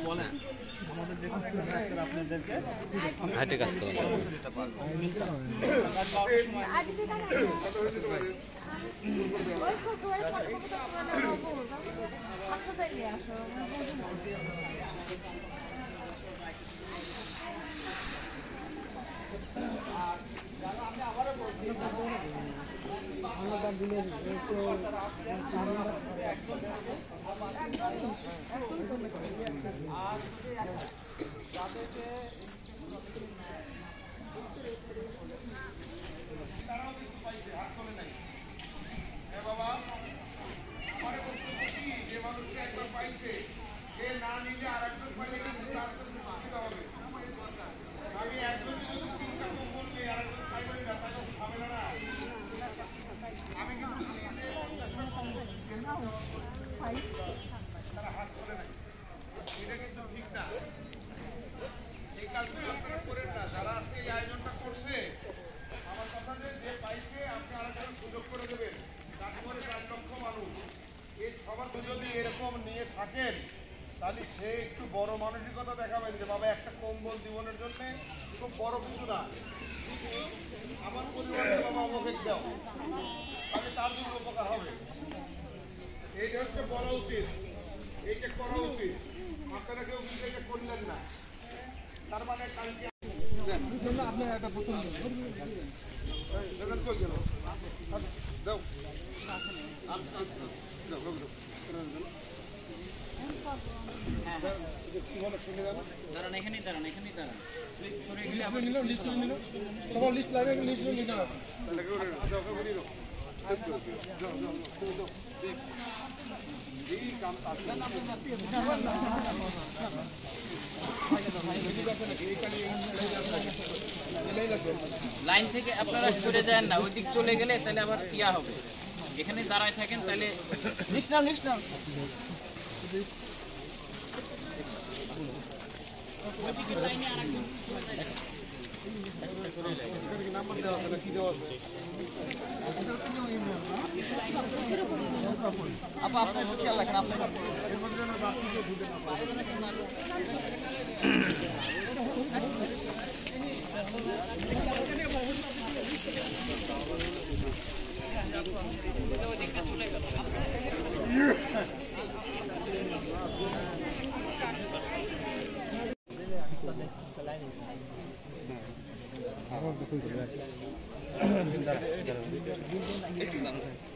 বলেন আমাদের যে আপনাদেরকে হাটে কাজ করেন যদি এরকম নিয়ে থাকেন তাহলে সে একটু বড় মানসিকতা দেখাবেন যে বাবা একটা কম্বল জীবনের জন্য খুব বড় কিছু না, আমার পরিবারকে বাবা আমাকে দাও, তাহলে তার জন্য উপকার হবে। এইটা হচ্ছে বলা উচিত, এইটা করা উচিত। আপনারা কেউ কিন্তু এটা করলেন না, তার মানে কালকে আপনার একটা প্রথম কই গেল দাও লাইন থেকে আপনারা সরে যান না, ওই দিক চলে গেলে তাহলে আবার ইয়া হবে। এখানে দাঁড়ায় থাকেন তাহলে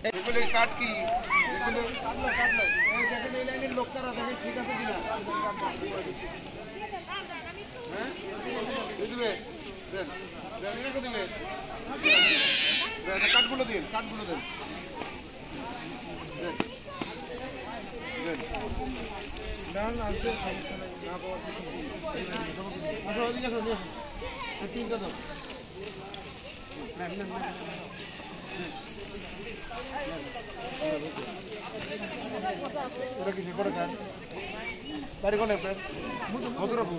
এগুলো কাট কি এগুলো কাটলো এই দেখেন এই লাইনের লোকরা দেখেন ঠিক আছে কিনা, হ্যাঁ দিবে দেন দেন এটাকে দিবে দেন কাটগুলো দিন কাটগুলো দেন দেন ডান আসবে সমস্যা নাই না পাওয়ার কিছু নেই। আসো ওদিকে আসো তিনটা দাও ওটা কিছু করে খান বাড়ি কোন আপনার মধুরাপুর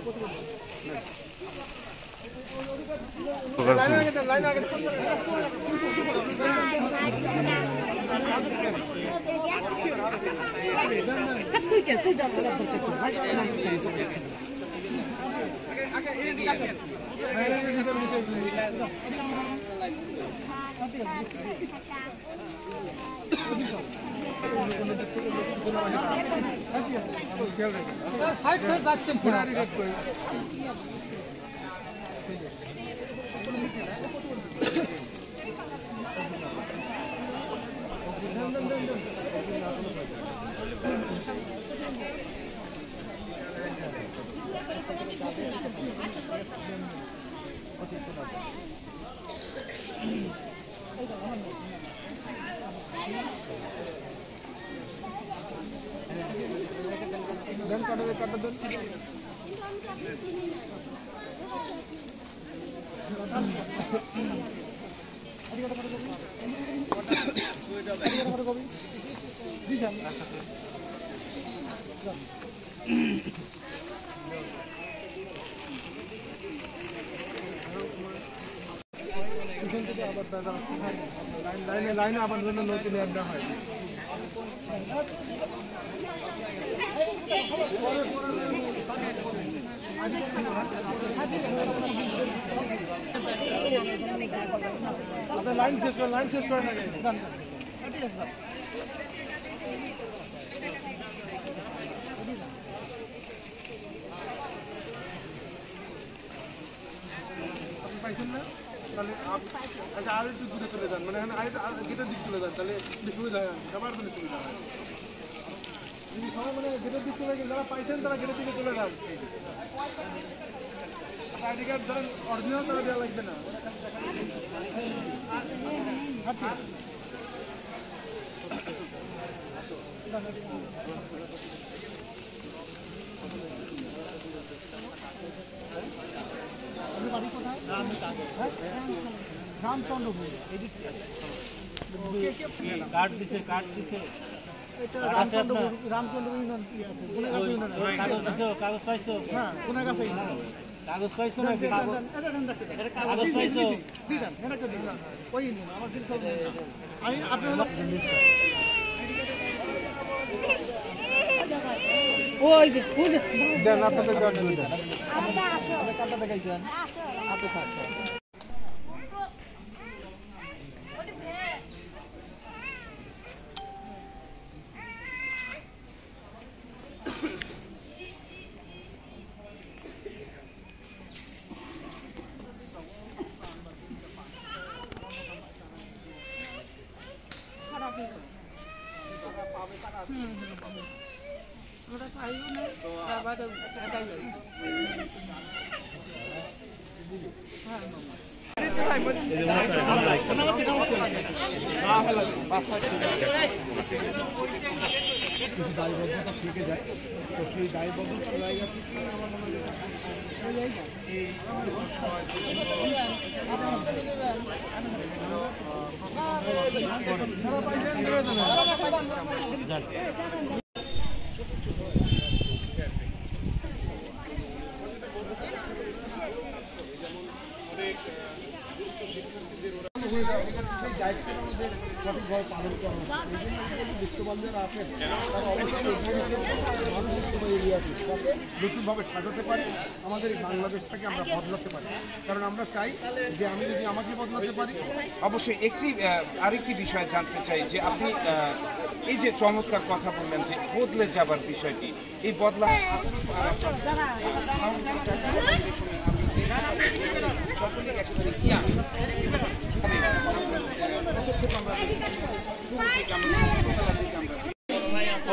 দেন কাটা দেন লাইনে আবার জন্য নতুন হয় লাইন শেষ করেন আগে। পাইছেন না তাহলে আচ্ছা আর একটু দূরে চলে যান, মানে এখানে গেটের দিক চলে যান, তাহলে সুবিধা হয়, সবার জন্য সুবিধা হয়। যদি সবাই মানে গেটের দিক চলে গেলে যারা পাইছেন তারা গেটের দিকে চলে যান। আইডি কার্ড ধরেন অরিজিনাল তারা দেওয়া লাগবে না। আচ্ছা রামচন্দ্রপুর কার্ড দিছে রামচন্দ্রপুর ইউনিয়ন কাগজ পাইছো? হ্যাঁ কোনের কাছে কাগজ পাইছো নাকি? কাগজ পাইছো? ওই আমি আপনার ওই যে দেন আপনাদের কার্ডটা দেখাইছেন। আচ্ছা কিছু দায়বদ্ধতা থেকে যায়, তো সেই দায়বদ্ধতা জায়গা থেকে সঠিকভাবে পালন করা বিশ্ববান্ধবরা আছেন তারা অবশ্যই নতুনভাবে সাজাতে পারি, আমাদের এই বাংলাদেশটাকে আমরা বদলাতে পারি। কারণ আমরা চাই যে আমি যদি আমাকে বদলাতে পারি। অবশ্যই আরেকটি বিষয় জানতে চাই যে আপনি এই যে চমৎকার কথা বললেন যে বদলে যাবার বিষয়টি, এই বদলা সকলেই একেবারে ইয়াং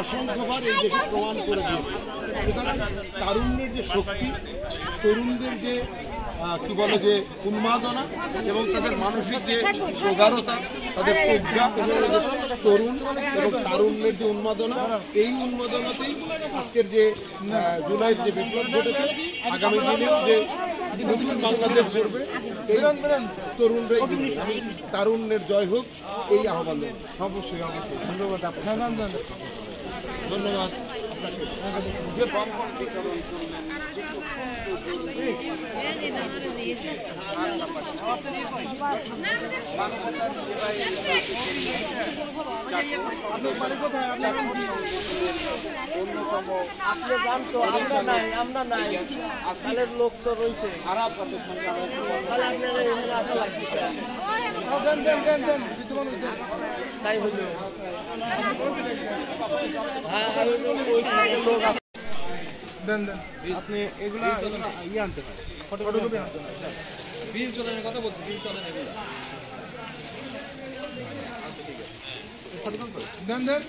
অসংখ্যবার এই দেশে প্রমাণ করে দিয়েছে। সুতরাং তারুণ্যের যে শক্তি, তরুণদের যে কি বলে যে উন্মাদনা এবং তাদের মানসিক যে প্রগাঢ়তা, তাদের প্রজ্ঞা, তরুণ এবং তারুণ্যের যে উন্মাদনা, এই উন্মাদনাতেই আজকের যে জুলাইয়ের যে বিপ্লব ঘটেছে, আগামী দিনে যে নতুন বাংলাদেশ গড়বে, এই তরুণরা তারুণ্যের জয় হোক, এই আহ্বান। অবশ্যই ধন্যবাদ আপনার। ধন্যবাদ। যে বন্ধন বিতরণ করলেন আমরা নাই আসলের লোক তো রয়েছে খারাপ কথা সঙ্গে তাই হইল আপনি এগুলো ইয়ে আনতে পারেন, ফটোকপি আনতে পারেন। বিল চলনের কথা বলছি, বিল চলন এগুলো দেন দেন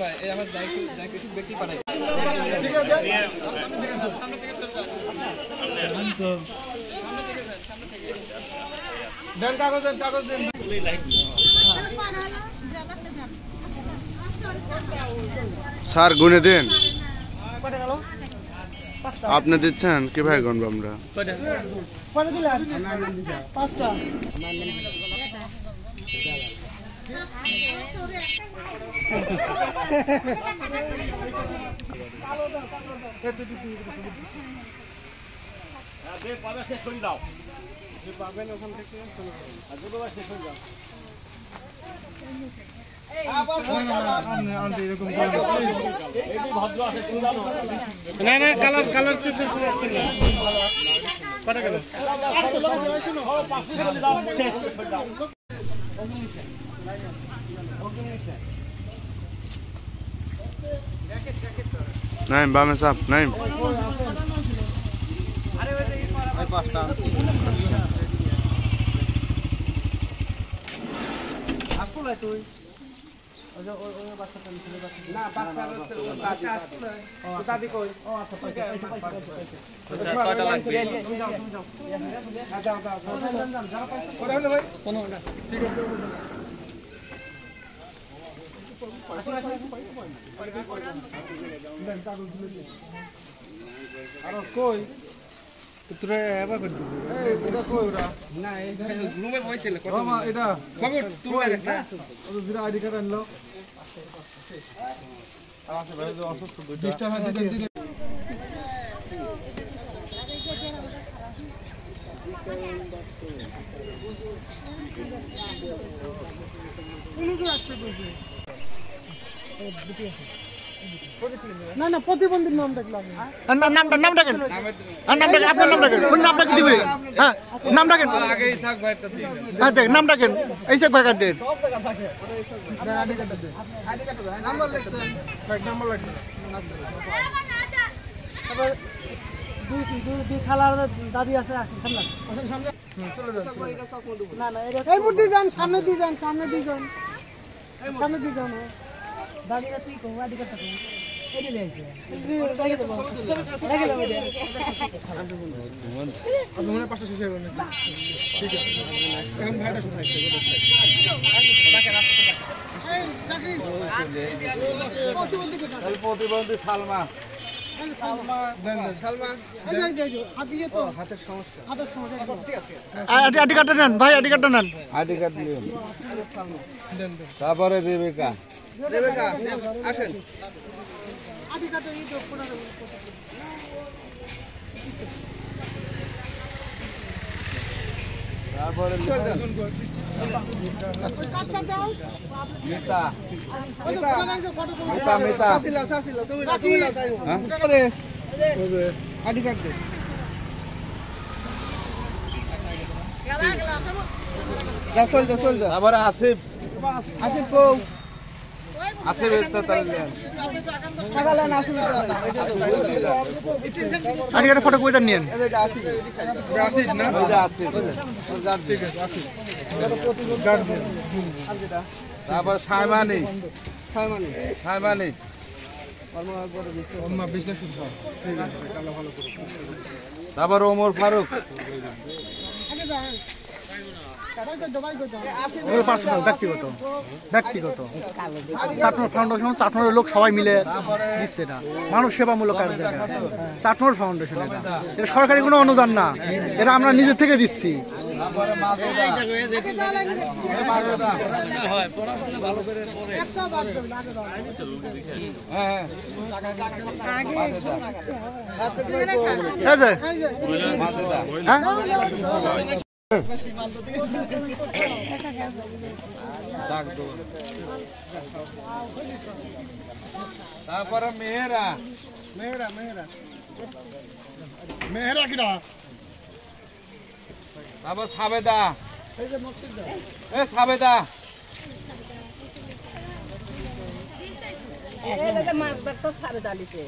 ভাই এই আমার কিছু ব্যক্তি পাঠাই। ঠিক আছে দেন কাগজ দেন। স্যার গুনে দেন, আপনি দিচ্ছেন কি ভাই গণব আমরা দাও পাবেন ওখান থেকে চলে যাবেন। না না কালার কালার চেঞ্জ কটা গেল নাইম বামে সাপ নাইম কই তোরা এবার করে দিবি এটা কই ওরা না এই রুমে বসেছিল এটা খবর তুমি একটা ও বিরা আইডি কার্ড আনলো আছে ভাই তো অসুস্থ দুইটা আছে দিন না না প্রতিবন্ধীর নামটা কি লাগে নামটা কেন আপনার নামটা কেন কোন নামটা কি দিবে হ্যাঁ নামটা কেন আগে ইসাক ভাইটা দিন হ্যাঁ দেখ নামটা কেন এইসব ভাই কাট দেন আইডি কার্ড দে নাম্বার লিখছেন নাম্বার লাগবে তারপর দুই খালার দাদি আছে আসেন সামনে চলে যান না না এই মুর্তি যান সামনে দিয়ে যান সামনে দিয়ে যান দাদিরা তুই কো আইডি কার্ড থাকে এনে লাইছে রেখে দেব আপনি মনে পাশে শেষ হয়ে গেল ঠিক আছে এখন ভাইটা কোথায় প্রতিবন্ধী সালমা আইডি কার্ডটা নেন ভাই আইডি কার্ডটা নেন আইডি কার্ড নিন তারপরে রেবেকা আসেন তারপরে মিতা মিতা আইডি কার্ড দে চল তারপরে আসিফ আসিফ কো আসিফ তো তাহলে টাকালেন আসিফ আইডি কার্ডের ফটো কই দেন নিয়েন আসিফ না আসিফ ঠিক আছে আসিফ গার্ড দে তারপর সাইমানি অম্মা বিজনেস শুরু ঠিক আছে কালো ভালো করে তারপর ওমর ফারুক পার্সোনাল ব্যক্তিগত চাটমোহর ফাউন্ডেশন চাটমোহরের লোক সবাই মিলে দিচ্ছে না মানুষ সেবামূলক কাজ চাটমোহর ফাউন্ডেশন এটা সরকারি কোনো অনুদান না এটা আমরা নিজের থেকে দিচ্ছি তারপরে মেহেরা কিরা তারপর সাবেদা সাবেদা মাছ ধরতে খাবে দালিতে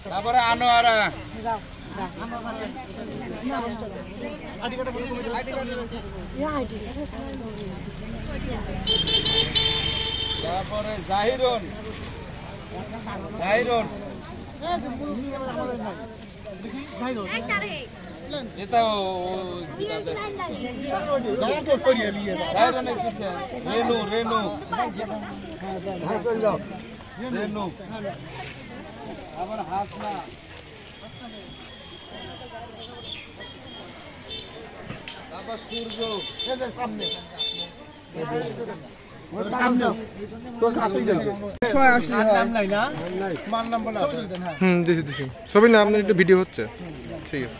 তারপরে আনোয়ারা তারপরে জাহিরুন এটা রেনু আবার হাসনা তারপর সূর্য দিছি ছবি না আপনার একটা ভিডিও হচ্ছে ঠিক আছে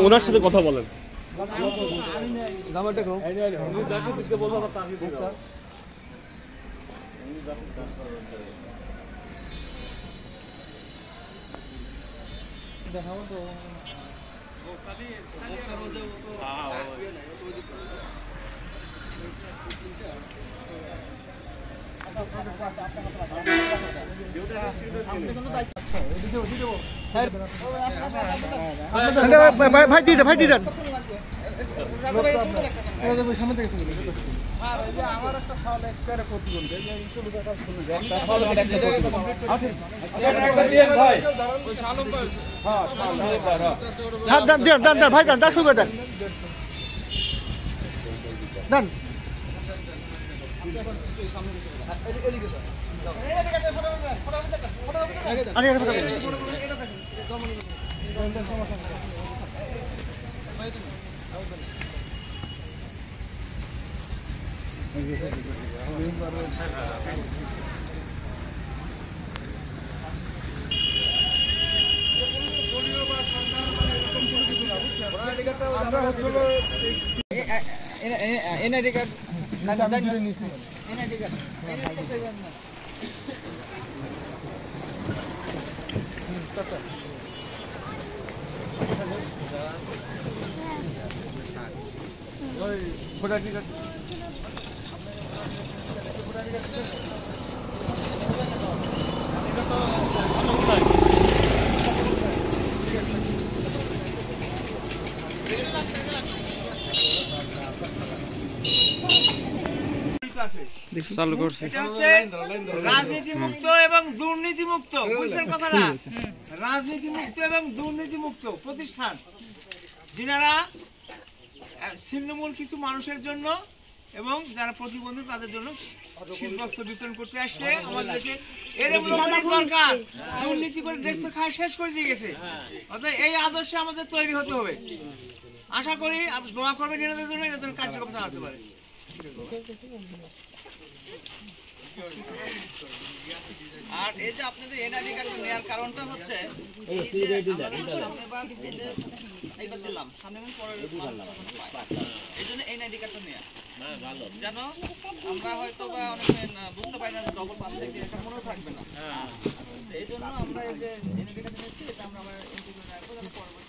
ওনার সাথে কথা বলেন ভাই দিয়ে দেন ভাই দেন শুরু করে দেন চালু করছি রাজনীতি মুক্ত এবং দুর্নীতি মুক্ত বুঝছেন কথাটা রাজনীতি মুক্ত এবং দুর্নীতি মুক্ত প্রতিষ্ঠান যিনারা ছিন্নমূল কিছু মানুষের জন্য এবং যারা প্রতিবন্ধী তাদের জন্য শীতবস্ত্র বিতরণ করতে আসছে আমাদের দেশে এর দরকার দুর্নীতি করে দেশ তো খায় শেষ করে দিয়ে গেছে অর্থাৎ এই আদর্শে আমাদের তৈরি হতে হবে আশা করি দোয়া করবেন এনাদের জন্য এনাদের কার্যক্রম চালাতে পারে আর এই যে আপনাদের এনআইডি কার্ড নেওয়ার কারণটা হচ্ছে এইবার দিলাম সামনে পরের এই জন্য এনআইডি কার্ডটা নেওয়া জানো আমরা হয়তো বা অনেকে বুঝতে পারি না যে ডবল পাস থেকে এটা মনেও থাকবে না এই জন্য আমরা এই যে এনআইডি কার্ড নিচ্ছি এটা আমরা আমার এন্ট্রি করে রাখবো যাতে পরবর্তীতে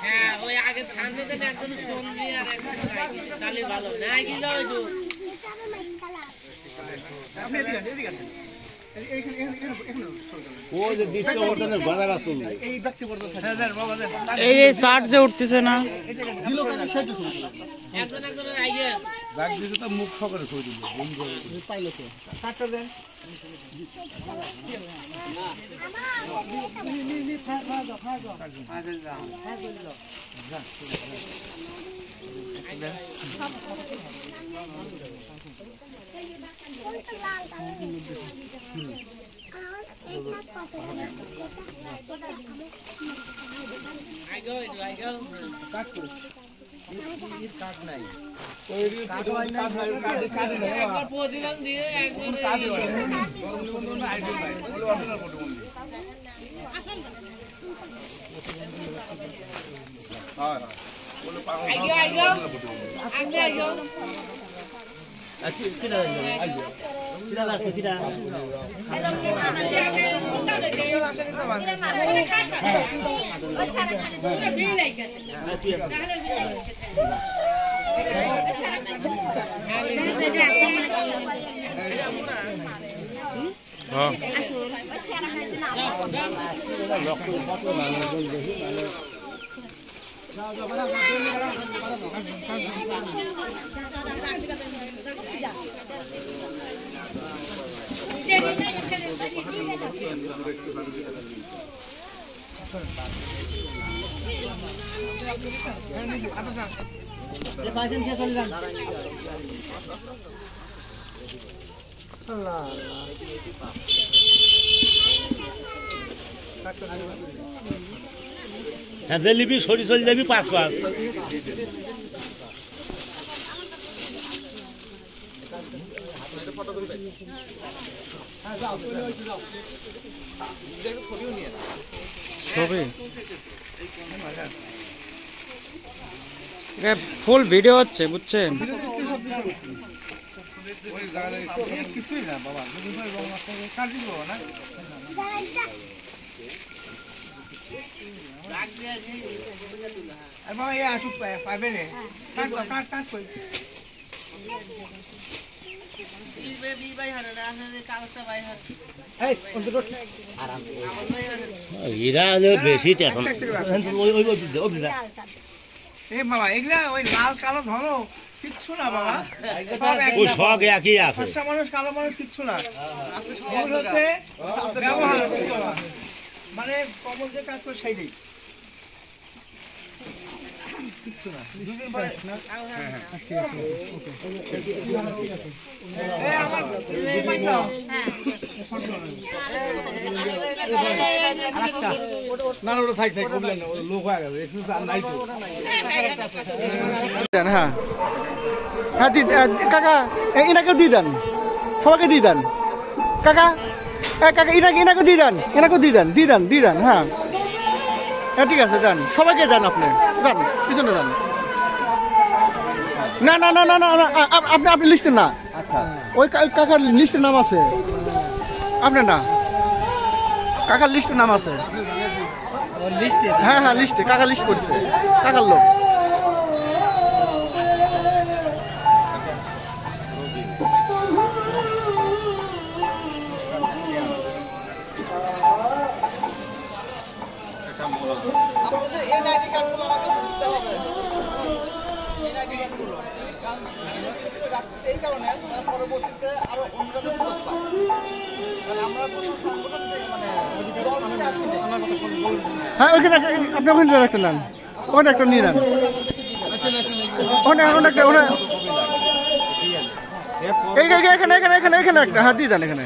হ্যাঁ ওই আগে সামনে থেকে একজন সঙ্গী আর একজন তাহলে ভালো না কি যাও তো আপনি এদিকে এই শার্ট যে উঠতেছে না একজন একজনের আইগে মুখ সকালে করে দিব পাইলো তো কাটটা দেন প্রতিদান দিয়ে একজন হ্যাঁ লিবি সরি চলে যাবি 5 5 ফুল ভিডিও হচ্ছে বুঝছেন। কিছুই না বাবা কাট দিব না বাবা এই আসুক পাবে রে কাট কাট কই এরা বেশি এখন এই বাবা এগুলা ওই লাল কালো ধরো কিচ্ছু না বাবা ওই সব একই আছে ফর্সা মানুষ কালো মানুষ কিচ্ছু না ভুল হচ্ছে ব্যবহার মানে কমল যে কাজ করে সেইটাই কিচ্ছু না দুদিন পরে না ওটা থাক থাক লোক হয়ে গেছে একটু নাই তো। হ্যাঁ হ্যাঁ কাকা এনাকেও দিয়ে দেন, সবাইকে দিয়ে দেন কাকা। কাকা এনাকে দিয়ে দেন, এনাকেও দিয়ে দেন হ্যাঁ হ্যাঁ ঠিক আছে দেন, সবাইকে দেন, আপনি যান পিছনে যান। না না না না না আপনি লিস্টে না, ওই কাকার লিস্টের নাম আছে আপনার না, কাকার লিস্টের নাম আছে। হ্যাঁ হ্যাঁ লিস্টে কাকা লিস্ট করছে, কাকার লোক। হ্যাঁ ওইখানে আপনি ওখানে একটা নেন, ওখানে একটা নিয়ে নেন, এখানে একটা, হ্যাঁ দিয়ে দেন এখানে।